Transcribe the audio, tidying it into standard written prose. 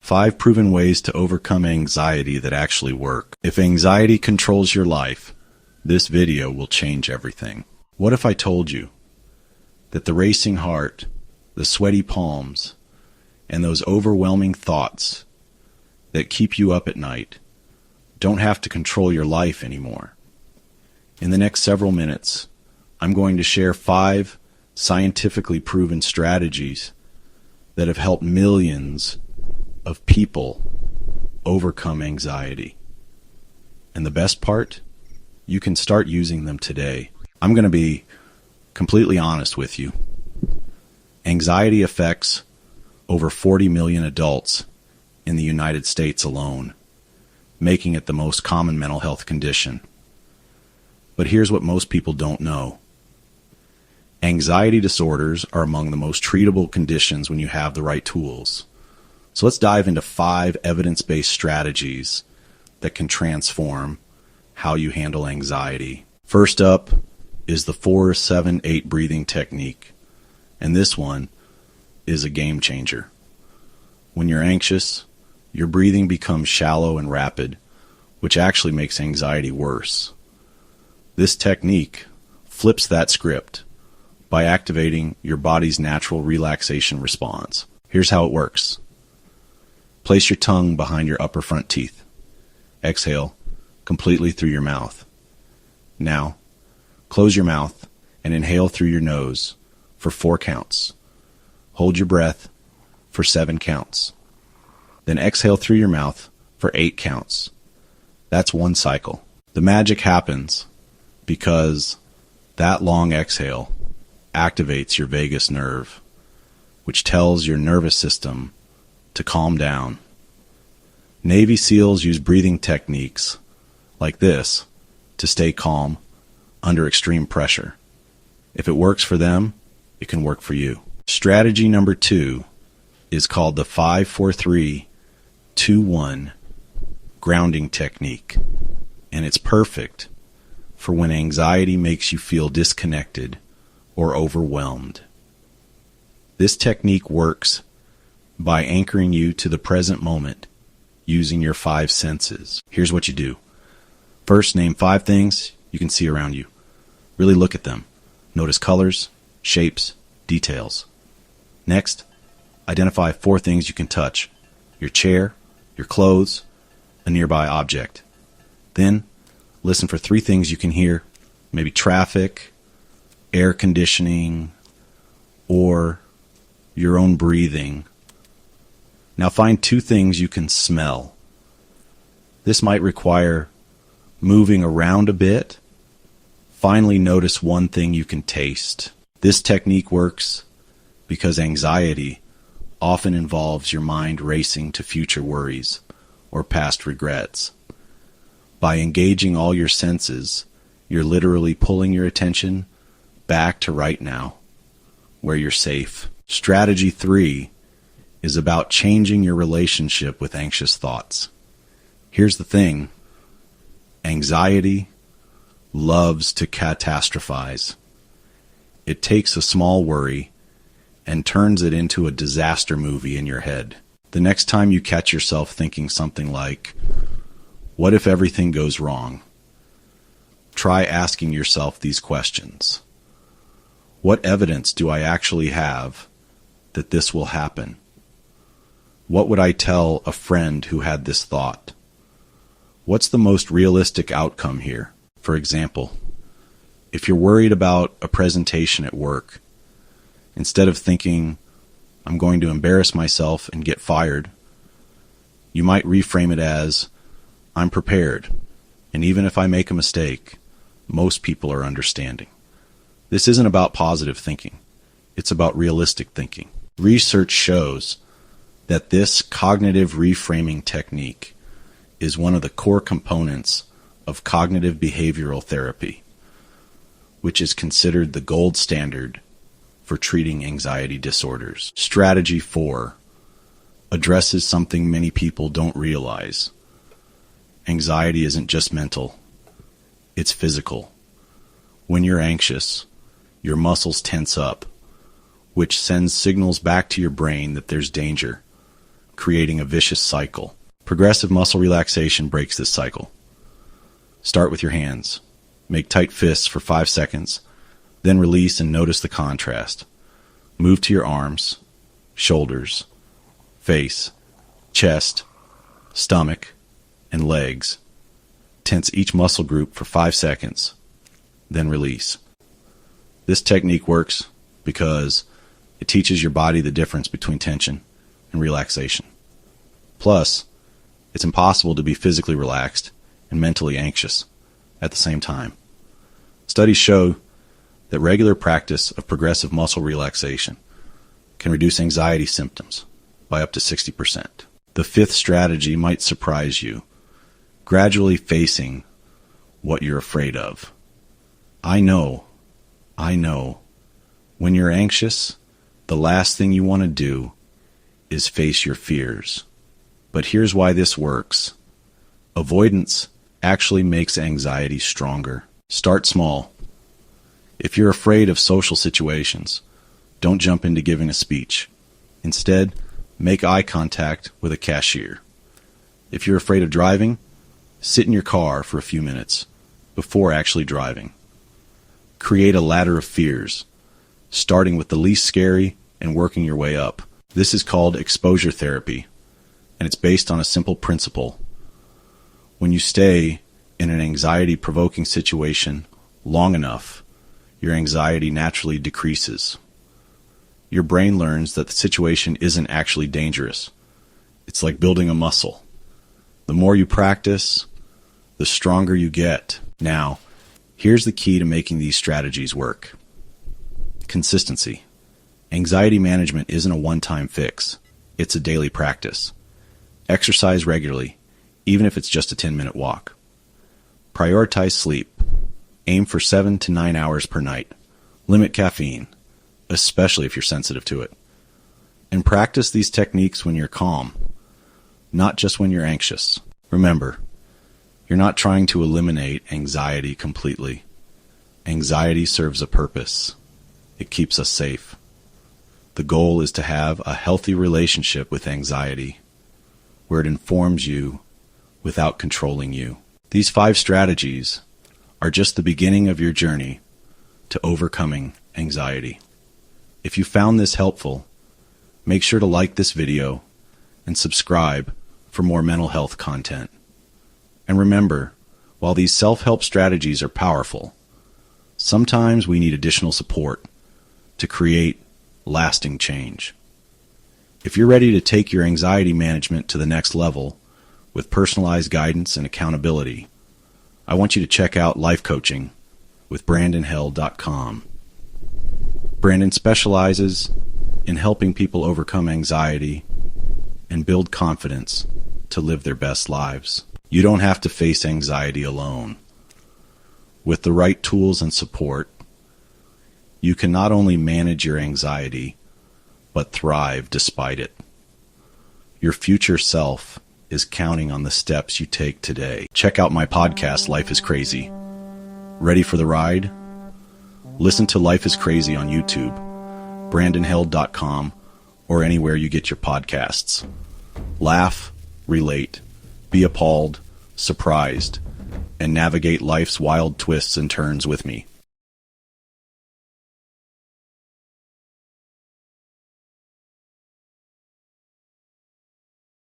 5 proven ways to overcome anxiety that actually work. If anxiety controls your life, this video will change everything. What if I told you that the racing heart, the sweaty palms, and those overwhelming thoughts that keep you up at night don't have to control your life anymore? In the next several minutes, I'm going to share 5 scientifically proven strategies that have helped millions of people overcome anxiety. And the best part, you can start using them today. I'm going to be completely honest with you. Anxiety affects over 40 million adults in the United States alone, making it the most common mental health condition. But here's what most people don't know. Anxiety disorders are among the most treatable conditions when you have the right tools. So let's dive into 5 evidence-based strategies that can transform how you handle anxiety. First up is the 4-7-8 breathing technique, and this one is a game changer. When you're anxious, your breathing becomes shallow and rapid, which actually makes anxiety worse. This technique flips that script by activating your body's natural relaxation response. Here's how it works. Place your tongue behind your upper front teeth. Exhale completely through your mouth. Now, close your mouth and inhale through your nose for 4 counts. Hold your breath for 7 counts. Then exhale through your mouth for 8 counts. That's 1 cycle. The magic happens because that long exhale activates your vagus nerve, which tells your nervous system to calm down. Navy SEALs use breathing techniques like this to stay calm under extreme pressure. If it works for them, it can work for you. Strategy number 2 is called the 5-4-3-2-1 grounding technique, and it's perfect for when anxiety makes you feel disconnected or overwhelmed. This technique works by anchoring you to the present moment using your 5 senses. Here's what you do. First, name 5 things you can see around you. Really look at them. Notice colors, shapes, details. Next, identify 4 things you can touch: your chair, your clothes, a nearby object. Then, listen for 3 things you can hear, maybe traffic, air conditioning, or your own breathing. Now find 2 things you can smell. This might require moving around a bit. Finally, notice 1 thing you can taste. This technique works because anxiety often involves your mind racing to future worries or past regrets. By engaging all your senses, you're literally pulling your attention back to right now, where you're safe. Strategy 3 is about changing your relationship with anxious thoughts. Here's the thing. Anxiety loves to catastrophize. It takes a small worry and turns it into a disaster movie in your head. The next time you catch yourself thinking something like, "What if everything goes wrong?" try asking yourself these questions. What evidence do I actually have that this will happen? What would I tell a friend who had this thought? What's the most realistic outcome here? For example, if you're worried about a presentation at work, instead of thinking, "I'm going to embarrass myself and get fired," you might reframe it as, "I'm prepared, and even if I make a mistake, most people are understanding." This isn't about positive thinking. It's about realistic thinking. Research shows that this cognitive reframing technique is one of the core components of cognitive behavioral therapy, which is considered the gold standard for treating anxiety disorders. Strategy 4 addresses something many people don't realize. Anxiety isn't just mental, it's physical. When you're anxious, your muscles tense up, which sends signals back to your brain that there's danger. creating a vicious cycle. Progressive muscle relaxation breaks this cycle. Start with your hands. Make tight fists for 5 seconds, then release and notice the contrast. Move to your arms, shoulders, face, chest, stomach, and legs. Tense each muscle group for 5 seconds, then release. This technique works because it teaches your body the difference between tension and relaxation. Plus, it's impossible to be physically relaxed and mentally anxious at the same time. Studies show that regular practice of progressive muscle relaxation can reduce anxiety symptoms by up to 60%. The fifth strategy might surprise you: gradually facing what you're afraid of. I know, when you're anxious, the last thing you want to do is face your fears. But here's why this works. Avoidance actually makes anxiety stronger. Start small. If you're afraid of social situations, don't jump into giving a speech. Instead, make eye contact with a cashier. If you're afraid of driving, sit in your car for a few minutes before actually driving. Create a ladder of fears, starting with the least scary and working your way up. This is called exposure therapy, and it's based on a simple principle. When you stay in an anxiety-provoking situation long enough, your anxiety naturally decreases. Your brain learns that the situation isn't actually dangerous. It's like building a muscle. The more you practice, the stronger you get. Now, here's the key to making these strategies work. Consistency. Anxiety management isn't a one-time fix. It's a daily practice. Exercise regularly, even if it's just a 10-minute walk. Prioritize sleep. Aim for 7 to 9 hours per night. Limit caffeine, especially if you're sensitive to it. And practice these techniques when you're calm, not just when you're anxious. Remember, you're not trying to eliminate anxiety completely. Anxiety serves a purpose. It keeps us safe. The goal is to have a healthy relationship with anxiety, where it informs you without controlling you. These 5 strategies are just the beginning of your journey to overcoming anxiety. If you found this helpful, make sure to like this video and subscribe for more mental health content. And remember, while these self-help strategies are powerful, sometimes we need additional support to create lasting change. If you're ready to take your anxiety management to the next level with personalized guidance and accountability, I want you to check out Life Coaching with BrandonHeld.com. Brandon specializes in helping people overcome anxiety and build confidence to live their best lives. You don't have to face anxiety alone. With the right tools and support, you can not only manage your anxiety, but thrive despite it. Your future self is counting on the steps you take today. Check out my podcast, Life is Crazy. Ready for the ride? Listen to Life is Crazy on YouTube, BrandonHeld.com, or anywhere you get your podcasts. Laugh, relate, be appalled, surprised, and navigate life's wild twists and turns with me.